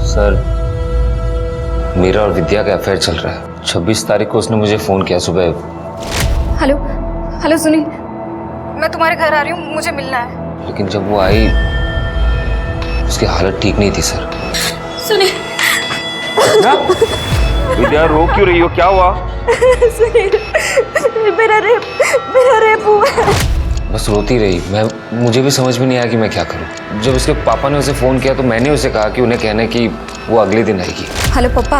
सर मेरा और विद्या का अफेयर चल रहा है। 26 तारीख को उसने मुझे फोन किया सुबह। हेलो हेलो सुनील, मैं तुम्हारे घर आ रही हूँ, मुझे मिलना है। लेकिन जब वो आई उसकी हालत ठीक नहीं थी सर। सुनील। विद्या रो क्यों रही हो, क्या हुआ? सुनील, मेरा रेप हुआ है। बस रोती रही। मुझे भी समझ में नहीं आया कि मैं क्या करूं। जब उसके पापा ने उसे फ़ोन किया तो मैंने उसे कहा कि उन्हें कहना कि वो अगले दिन आएगी। हेलो पापा,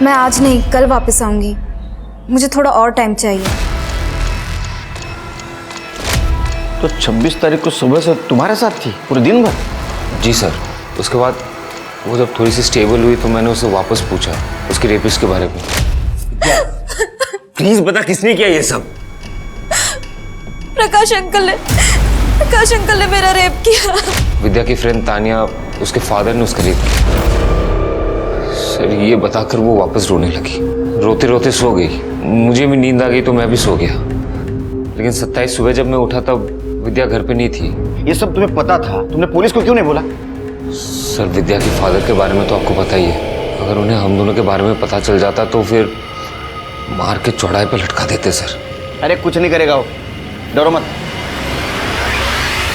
मैं आज नहीं कल वापस आऊँगी, मुझे थोड़ा और टाइम चाहिए। तो 26 तारीख को सुबह से तुम्हारे साथ थी पूरे दिन भर? जी सर। उसके बाद वो जब थोड़ी सी स्टेबल हुई तो मैंने उसे वापस पूछा उसके रेपिस्ट के बारे में। प्लीज बता किसने किया ये सब? प्रकाश अंकल ने मेरा रेप किया। विद्या की फ्रेंड तानिया, उसके फादर ने उसका रेप किया। सर ये बताकर वो वापस रोने लगी, रोते रोते सो गई। मुझे भी नींद आ गई तो मैं भी सो गया। लेकिन 27 सुबह जब मैं उठा तब विद्या घर पे नहीं थी। ये सब तुम्हें पता था, तुमने पुलिस को क्यों नहीं बोला? सर विद्या के फादर के बारे में तो आपको पता ही है। अगर उन्हें हम दोनों के बारे में पता चल जाता तो फिर मार के चौड़ाई पे लटका देते सर। अरे कुछ नहीं करेगा वो, डरो मत।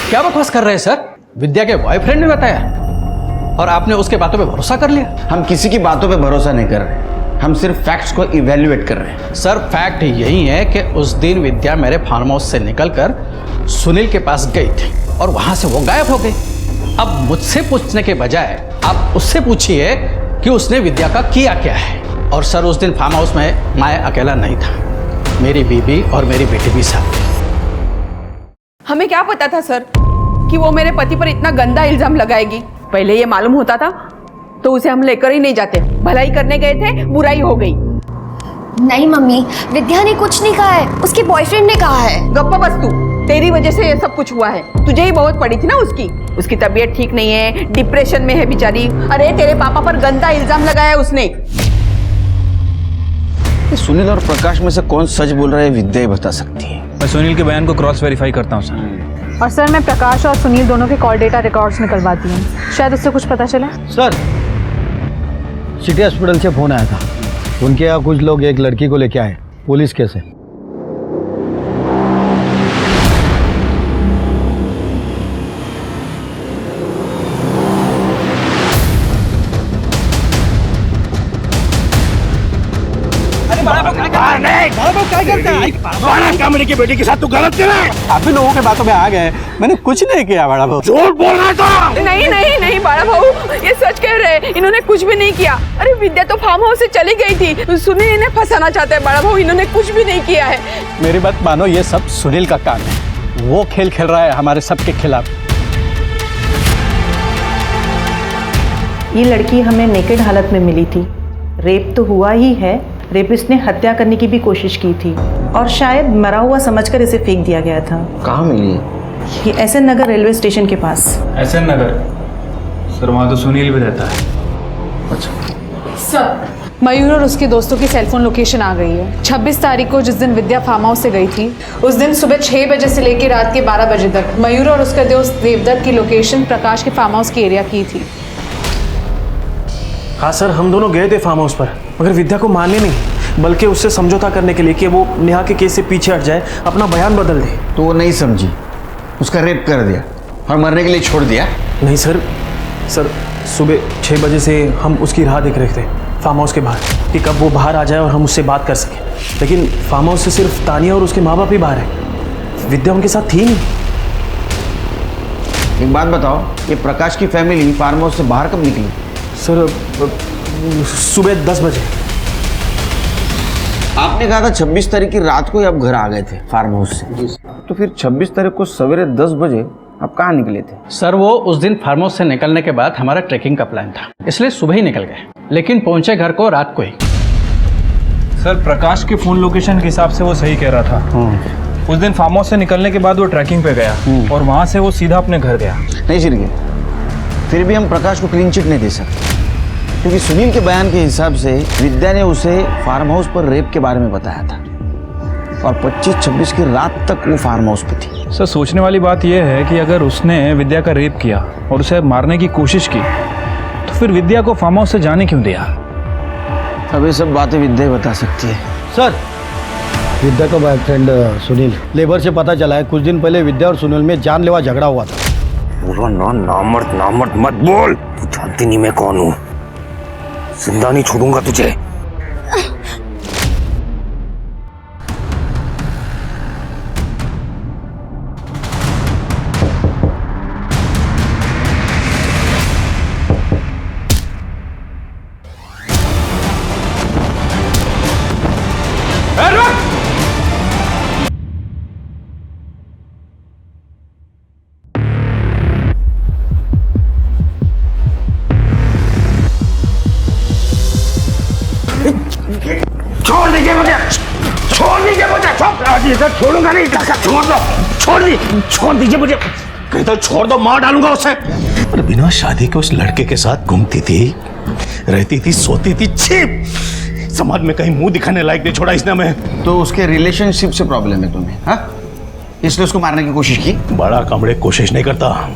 क्या बकवास कर रहे हैं सर? विद्या के बॉयफ्रेंड ने बताया और आपने उसके बातों पे भरोसा कर लिया? हम किसी की बातों पे भरोसा नहीं कर रहे, हम सिर्फ फैक्ट्स को इवैल्यूएट कर रहे हैं। सर फैक्ट यही है कि उस दिन विद्या मेरे फार्म हाउस से निकलकर सुनील के पास गई थी और वहां से वो गायब हो गई। अब मुझसे पूछने के बजाय आप उससे पूछिए कि उसने विद्या का किया क्या है। और सर उस दिन फार्म हाउस में मैं अकेला नहीं था, मेरी बीबी और मेरी बेटी भी साथ थी। हमें क्या पता था सर कि वो मेरे पति पर इतना गंदा इल्जाम लगाएगी। पहले ये मालूम होता था तो उसे हम लेकर ही नहीं जाते। भलाई करने गए थे, बुराई हो गई। नहीं मम्मी, विद्या ने कुछ नहीं कहा है, उसके बॉयफ्रेंड ने कहा है। गप्पा बस तू, तेरी वजह से ये सब कुछ हुआ है। तुझे ही बहुत पड़ी थी ना उसकी तबीयत ठीक नहीं है, डिप्रेशन में है बेचारी। अरे तेरे पापा पर गंदा इल्जाम लगाया उसने। सुनील और प्रकाश में से कौन सच बोल रहा है विद्या ही बता सकती है। मैं सुनील के बयान को क्रॉस वेरीफाई करता हूँ सर। और सर मैं प्रकाश और सुनील दोनों के कॉल डेटा रिकॉर्ड्स निकलवाती हूँ, शायद उससे कुछ पता चले। सर सिटी हॉस्पिटल से फोन आया था, उनके यहाँ कुछ लोग एक लड़की को लेके आए, पुलिस केस है। की बेटी के साथ तू गलत कर रहा है। आप भी लोगों के बातों में आ गए, मैंने कुछ नहीं किया बड़ा भाऊ। झूठ बोल रहा था। नहीं बड़ा भाऊ, ये सच कह रहे हैं, इन्होंने कुछ भी नहीं किया। अरे विद्या तो फार्म हाउस से चली गई थी, सुनील इन्हें फंसाना चाहते हैं बड़ा भाऊ, इन्होंने कुछ भी नहीं किया है। मेरी बात मानो, ये सब सुनील का काम है, वो खेल खेल रहा है हमारे सबके खिलाफ। ये लड़की हमें नेकेड हालत में मिली थी। रेप तो हुआ ही है, रेपिस्ट ने हत्या करने की भी कोशिश की थी और शायद मरा हुआ समझकर इसे फेंक दिया गया था। कहाँ मिली? ये एसएन नगर रेलवे स्टेशन के पास। एसएन नगर? सर वहाँ तो सुनील भी रहता है। अच्छा सर मयूर और उसके दोस्तों की सेलफोन लोकेशन आ गई है। 26 तारीख को जिस दिन विद्या फार्म हाउस से गई थी, उस दिन सुबह 6 बजे से लेकर रात के 12 बजे तक मयूर और उसका दोस्त देवदत्त की लोकेशन प्रकाश के फार्म हाउस की एरिया की थी। हाँ सर, हम दोनों गए थे फार्म हाउस पर, मगर विद्या को मारने नहीं बल्कि उससे समझौता करने के लिए कि वो नेहा के केस से पीछे हट जाए, अपना बयान बदल दे। तो वो नहीं समझी, उसका रेप कर दिया और मरने के लिए छोड़ दिया? नहीं सर सुबह 6 बजे से हम उसकी राह देख रहे थे फार्म हाउस के बाहर कि कब वो बाहर आ जाए और हम उससे बात कर सकें। लेकिन फार्म हाउस से सिर्फ तानिया और उसके माँ बाप ही बाहर है, विद्या उनके साथ थी नहीं। एक बात बताओ, ये प्रकाश की फैमिली फार्म हाउस से बाहर कब निकली? सर सुबह 10 बजे। आपने कहा था 26 तारीख की रात को ही आप घर आ गए थे फार्म हाउस से, तो फिर 26 तारीख को सवेरे 10 बजे आप कहाँ निकले थे? सर वो उस दिन फार्म हाउस से निकलने के बाद हमारा ट्रैकिंग का प्लान था, इसलिए सुबह ही निकल गए, लेकिन पहुंचे घर को रात को ही। सर प्रकाश के फोन लोकेशन के हिसाब से वो सही कह रहा था। उस दिन फार्म हाउस से निकलने के बाद वो ट्रैकिंग पे गया और वहाँ से वो सीधा अपने घर गया। नहीं शिरके, फिर भी हम प्रकाश को क्लीन चिट नहीं दे सकते, क्योंकि सुनील के बयान के हिसाब से विद्या ने उसे फार्म हाउस पर रेप के बारे में बताया था और 25-26 की रात तक वो फार्म हाउस पे थी। सर सोचने वाली बात यह है कि अगर उसने विद्या का रेप किया और उसे मारने की कोशिश की तो फिर विद्या को फार्म हाउस से जाने क्यों दिया? अब ये सब बातें विद्या ही बता सकती है। सर विद्या का बॉयफ्रेंड सुनील, लेबर से पता चला है कुछ दिन पहले विद्या और सुनील में जानलेवा झगड़ा हुआ था। बोलो ना, नामर्द मत बोल, तू जानती नहीं मैं कौन हूँ, जिंदा नहीं छोड़ूंगा तुझे। छोड़ दीजिए मुझे, छोड़ दीजिए मुझे, छोड़ूंगा नहीं, छोड़ दो, छोड़ दीजिए मुझे, कहीं तो छोड़ दो, मार डालूंगा उसे। पर बिना शादी के उस लड़के के साथ घूमती थी, रहती थी, सोती थी, छिप समाज में कहीं मुंह दिखाने लायक नहीं छोड़ा इसने हमें। तो उसके रिलेशनशिप से प्रॉब्लम है तुम्हें, हाँ? इसलिए उसको मारने की कोशिश की? बड़ा कामड़े कोशिश नहीं करता,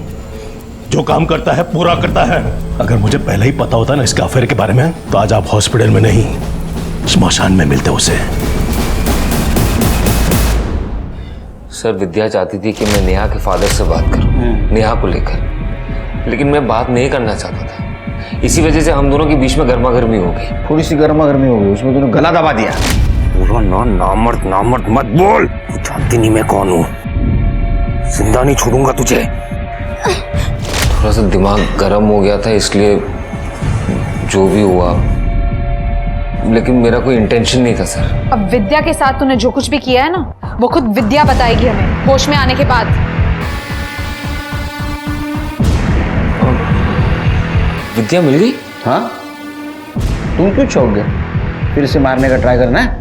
जो काम करता है पूरा करता है। अगर मुझे पहले ही पता होता ना इसके अफेयर के बारे में, तो आज आप हॉस्पिटल में नहीं, स्मशान में मिलते उसे। सर, विद्या चाहती थी कि मैं नेहा के फादर से बात करूं, नेहा को लेकर, लेकिन मैं बात नहीं करना चाहता था। इसी वजह से हम दोनों के बीच में गर्मा गर्मी हो गई। थोड़ी सी गर्मा गर्मी हो गई, उसमें तूने गला दबा दिया। नामर्द मत बोल, तू जानती नहीं मैं कौन हूँ, जिंदा नहीं छोड़ूंगा तुझे। थोड़ा सा दिमाग गर्म हो गया था, इसलिए जो भी हुआ, लेकिन मेरा कोई इंटेंशन नहीं था सर। अब विद्या के साथ तूने जो कुछ भी किया है ना, वो खुद विद्या बताएगी हमें होश में आने के बाद। विद्या मिल गई? हाँ, तुम क्यों चौंक गए? फिर से मारने का ट्राई करना है?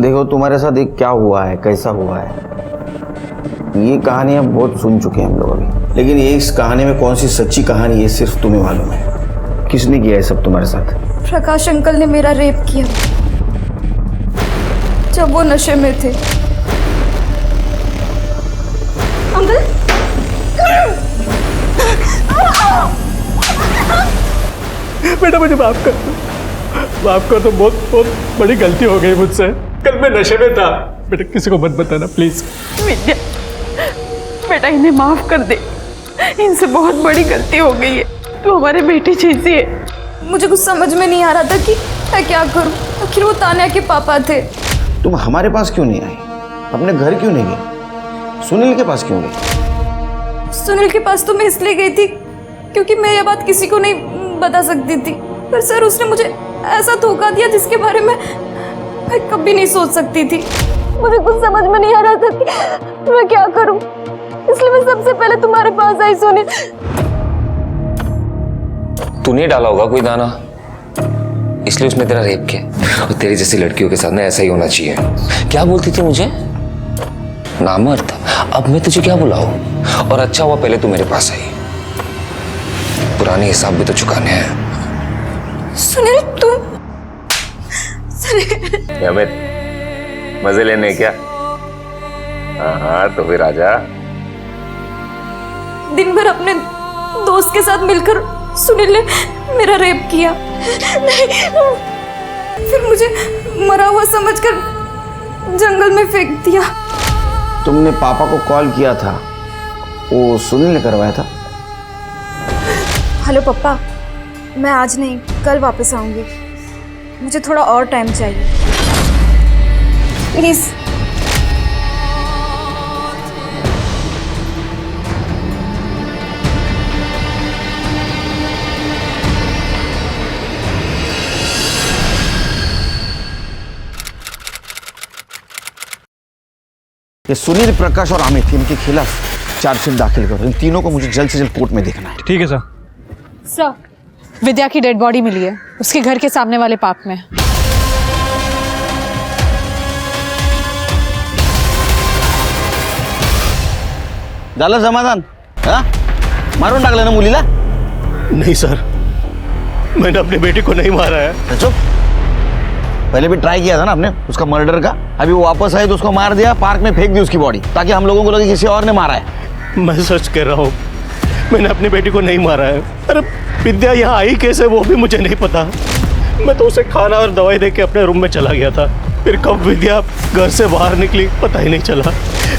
देखो तुम्हारे साथ एक क्या हुआ है, कैसा हुआ है, ये कहानियां बहुत सुन चुके हैं हम लोग अभी, लेकिन ये इस कहानी में कौन सी सच्ची कहानी है सिर्फ तुम्हें मालूम है। किसने किया है सब तुम्हारे साथ? प्रकाश अंकल ने मेरा रेप किया जब वो नशे में थे। अंकल, बेटा मुझे माफ कर दो, बहुत बड़ी गलती हो गई मुझसे। कल मैं नशे में था। बेटा किसी को मत बताना प्लीज। विद्या, बेटा इन्हें माफ कर दे, इनसे बहुत बड़ी गलती हो गई है। तू हमारे बेटी जैसी है। मुझे कुछ समझ में नहीं आ रहा था कि मैं क्या करूं। आखिर वो तान्या के पापा थे। तुम हमारे पास क्यों नहीं आई? अपने घर क्यों नहीं गई? सुनील के पास क्यों गई? सुनील के पास तो मैं इसलिए गई थी क्योंकि मैं ये बात किसी को नहीं बता सकती थी, पर सर उसने मुझे ऐसा धोखा दिया जिसके बारे में मैं कभी नहीं सोच सकती थी। मुझे कुछ समझ में नहीं आ रहा था कि मैं क्या करूं, इसलिए मैं सबसे पहले तुम्हारे पास आई। सुनील, तूने डाला होगा कोई दाना, इसलिए उसने तेरा रेप किया। और तेरी जैसी लड़कियों के साथ ना ऐसा ही होना चाहिए। क्या बोलती थी मुझे? नामर्द। अब मैं तुझे क्या बुलाऊं? और अच्छा हुआ पहले तू मेरे पास आई, पुराने हिसाब भी तो चुकाने हैं। सुनील तुम अमित, मजे लेने क्या? हाँ तो फिर आजा। दिन भर अपने दोस्त के साथ मिलकर सुनील ने मेरा रेप किया। फिर मुझे मरा हुआ समझकर जंगल में फेंक दिया। तुमने पापा को कॉल किया था, वो सुनील ने करवाया था? हेलो पापा, मैं आज नहीं कल वापस आऊंगी। मुझे थोड़ा और टाइम चाहिए प्लीज। ये सुनील, प्रकाश और अमित, इनके खिलाफ चार्जशीट दाखिल करो। इन तीनों को मुझे जल्द से जल्द कोर्ट में देखना है। ठीक है सर। सर, विद्या की डेड बॉडी मिली है उसके घर के सामने वाले पार्क में। झालं समाधान? हाँ? मारून टाकलं ना मुलीला? नहीं सर, मैंने अपनी बेटी को नहीं मारा है। चुप, पहले भी ट्राई किया था ना आपने उसका मर्डर का। अभी वो वापस आए तो उसको मार दिया, पार्क में फेंक दी उसकी बॉडी, ताकि हम लोगों को लगे किसी और ने मारा है। मैं सच कह रहा हूँ, मैंने अपनी बेटी को नहीं मारा है। अरे विद्या यहाँ आई कैसे वो भी मुझे नहीं पता। मैं तो उसे खाना और दवाई दे के अपने रूम में चला गया था। फिर कब विद्या घर से बाहर निकली पता ही नहीं चला।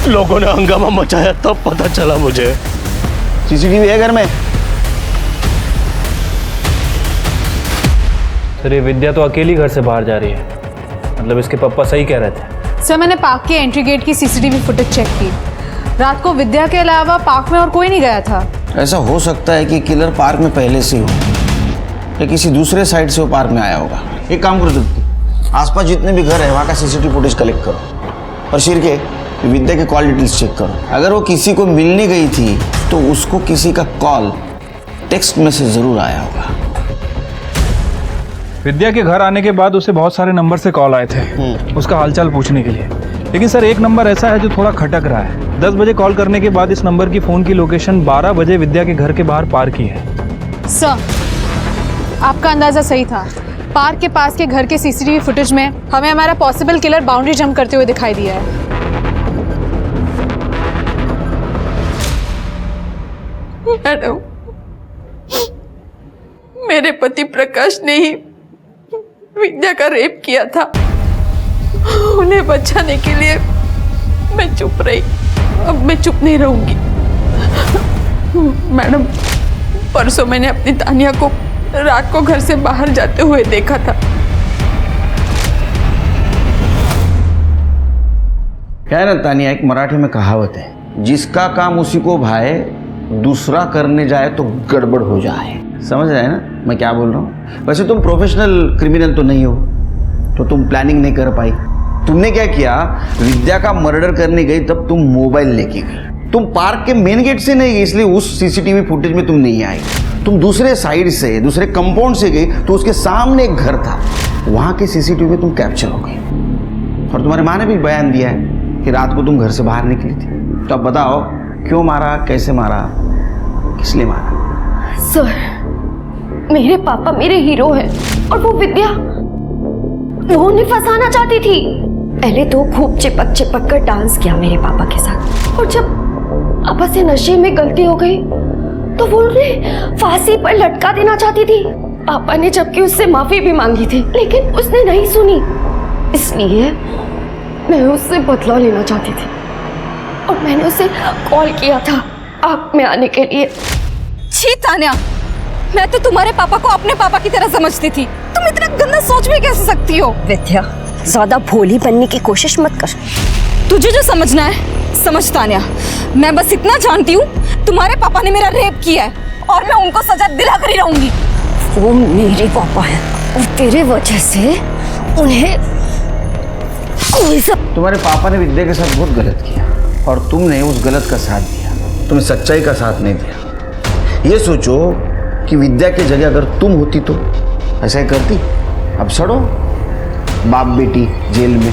लोगों ने हंगामा मचाया तब पता चला मुझे। सीसीटीवी है घर में? सर ये विद्या तो अकेली घर से बाहर जा रही है, मतलब इसके पापा सही कह रहे थे। सर मैंने पार्क के एंट्री गेट की सीसीटीवी फुटेज चेक की। रात को विद्या के अलावा पार्क में और कोई नहीं गया था। ऐसा हो सकता है कि किलर पार्क में पहले से हो या किसी दूसरे साइड से वो पार्क में आया होगा। एक काम करो, आसपास जितने भी घर है वहाँ का सीसीटीवी फुटेज कलेक्ट करो और शिर के विद्या के कॉल डिटेल्स चेक करो। अगर वो किसी को मिलने गई थी तो उसको किसी का कॉल टेक्स्ट मैसेज जरूर आया होगा। विद्या के घर आने के बाद उसे बहुत सारे नंबर से कॉल आए थे उसका हालचाल पूछने के लिए। लेकिन सर एक नंबर ऐसा है जो थोड़ा खटक रहा है। 10 बजे कॉल करने के बाद इस नंबर की फ़ोन की लोकेशन 12 बजे विद्या के घर के बाहर पार की है। सर, आपका अंदाज़ा सही था। पार्क के पास के घर के सीसीटीवी फुटेज में हमें हमारा पॉसिबल किलर बाउंड्री जंप करते हुए दिखाई दिया है। मैडम, मेरे पति प्रकाश ने ही विद्या का रेप किया था। उन्हें बचाने के लिए मैं चुप रही। अब मैं चुप नहीं रहूंगी। मैडम, परसों मैंने अपनी तानिया को रात को घर से बाहर जाते हुए देखा था। क्या है ना तानिया, एक मराठी में कहावत है, जिसका काम उसी को भाए, दूसरा करने जाए तो गड़बड़ हो जाए। समझ रहे हैं ना मैं क्या बोल रहा हूँ? वैसे तुम प्रोफेशनल क्रिमिनल तो नहीं हो, तो तुम प्लानिंग नहीं कर पाई। तुमने क्या किया, विद्या का मर्डर करने गई तब तुम मोबाइल लेके गई। तुम पार्क के मेन गेट से नहीं गई, इसलिए उस सीसीटीवी फुटेज में तुम नहीं आई। तुम दूसरे साइड से, दूसरे कंपाउंड से गई, तो उसके सामने एक घर था, वहाँ के सीसीटीवी में तुम कैप्चर हो गई। और तुम्हारे माँ ने भी बयान दिया है कि रात को तुम घर से बाहर निकली थी। तो अब बताओ, क्यों मारा, कैसे मारा, किस लिए मारा? सर, मेरे पापा मेरे हीरो हैं और वो विद्या उन्हें फंसाना चाहती थी। पहले तो खूब चिपक चिपक कर डांस किया मेरे पापा के साथ, और जब पापा से नशे में गलती हो गई तो वो उन्हें फांसी पर लटका देना चाहती थी। पापा ने जबकि उससे माफी भी मांगी थी, लेकिन उसने नहीं सुनी। इसलिए मैं उससे बदला लेना चाहती थी और मैंने उसे कॉल किया था आग में आने के लिए। छी तान्या, मैं तो तुम्हारे पापा को अपने पापा की तरह समझती थी। तुम इतना गंदा सोच भी कैसे सकती हो? विद्या, ज्यादा भोली बनने की कोशिश मत कर। तुझे जो समझना है समझ तान्या। मैं बस इतना जानती हूँ, तुम्हारे पापा ने मेरा रेप किया है और मैं उनको सजा दिला कर ही रहूंगी। वो मेरे पापा हैं और तेरे वजह से उन्हें कोई सब। तुम्हारे पापा ने विद्या के साथ बहुत गलत किया और तुमने उस गलत का साथ दिया, तुमने सच्चाई का साथ नहीं दिया। ये सोचो कि विद्या की जगह अगर तुम होती तो ऐसा ही करती। अब सड़ो बाप बेटी जेल में।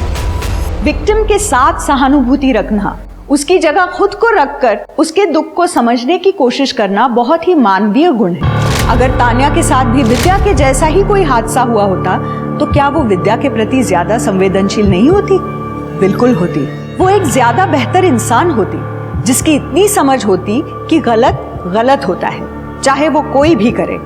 विक्टिम के साथ सहानुभूति रखना, उसकी जगह खुद को रखकर उसके दुख को समझने की कोशिश करना बहुत ही मानवीय गुण है। अगर तान्या के साथ भी विद्या के जैसा ही कोई हादसा हुआ होता तो क्या वो विद्या के प्रति ज्यादा संवेदनशील नहीं होती? बिल्कुल होती। वो एक ज्यादा बेहतर इंसान होती, जिसकी इतनी समझ होती कि गलत गलत होता है, चाहे वो कोई भी करे।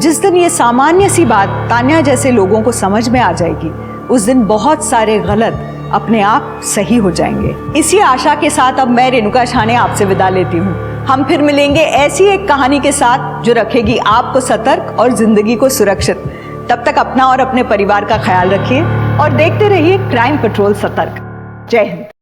जिस दिन ये सामान्य सी बात तान्या जैसे लोगों को समझ में आ जाएगी, उस दिन बहुत सारे गलत अपने आप सही हो जाएंगे। इसी आशा के साथ अब मैं रेणुका छाने आपसे विदा लेती हूँ। हम फिर मिलेंगे ऐसी एक कहानी के साथ जो रखेगी आपको सतर्क और जिंदगी को सुरक्षित। तब तक अपना और अपने परिवार का ख्याल रखिए और देखते रहिए क्राइम पेट्रोल सतर्क। जय हिंद।